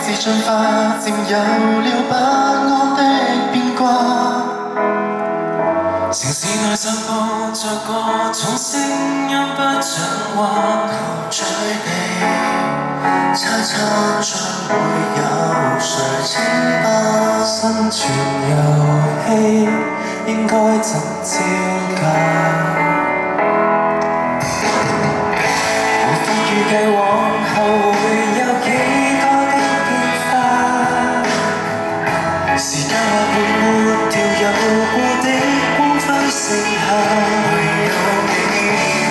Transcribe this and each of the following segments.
自進化，佔有了不安的變卦。城市內散播着各種聲音，不像話陶醉地猜測將會有誰稱霸生存遊戲，應該怎招架？無法預計往後會有幾多的變化，時間或會抹掉有過的光輝盛夏，唯有你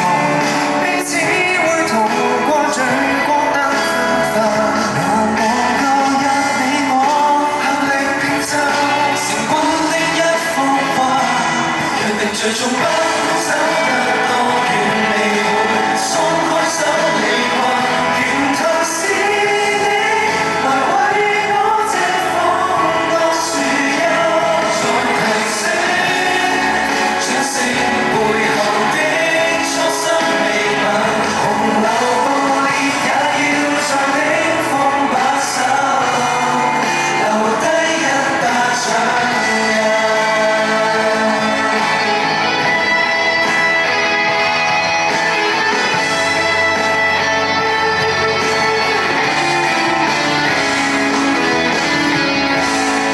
我彼此會同過聚光燈分化。難忘舊日你我合力拼湊成軍的一幅畫，約定最終不分手得多遠，未會鬆開手離掛。沿途是你來為我遮風當樹蔭，再提醒掌聲背後的初心未泯，洪流破裂也要再頂風把手，留低一笪掌印。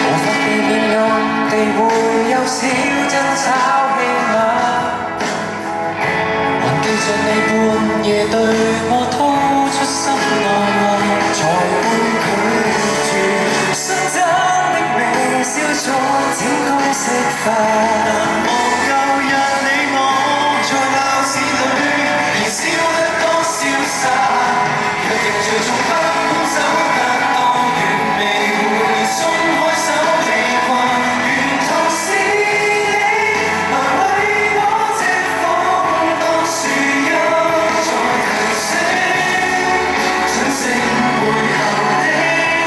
無法避免暗地會有小爭吵戲碼，還記着你半夜對我掏出心內話，才會拒絕相爭的微笑再展開釋放。難忘舊日你我在鬧市裏燃燒得多瀟灑，約定最終不分手得多遠，未會鬆開手離掛。沿途是你來為我遮風當樹蔭，再提醒掌聲背後的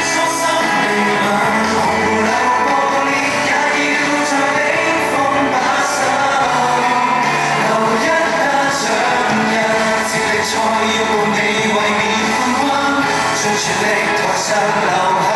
初心未泯，洪流破裂也要再頂風把手，留一笪掌印。接力賽要伴你衛冕冠軍，盡全力台上留下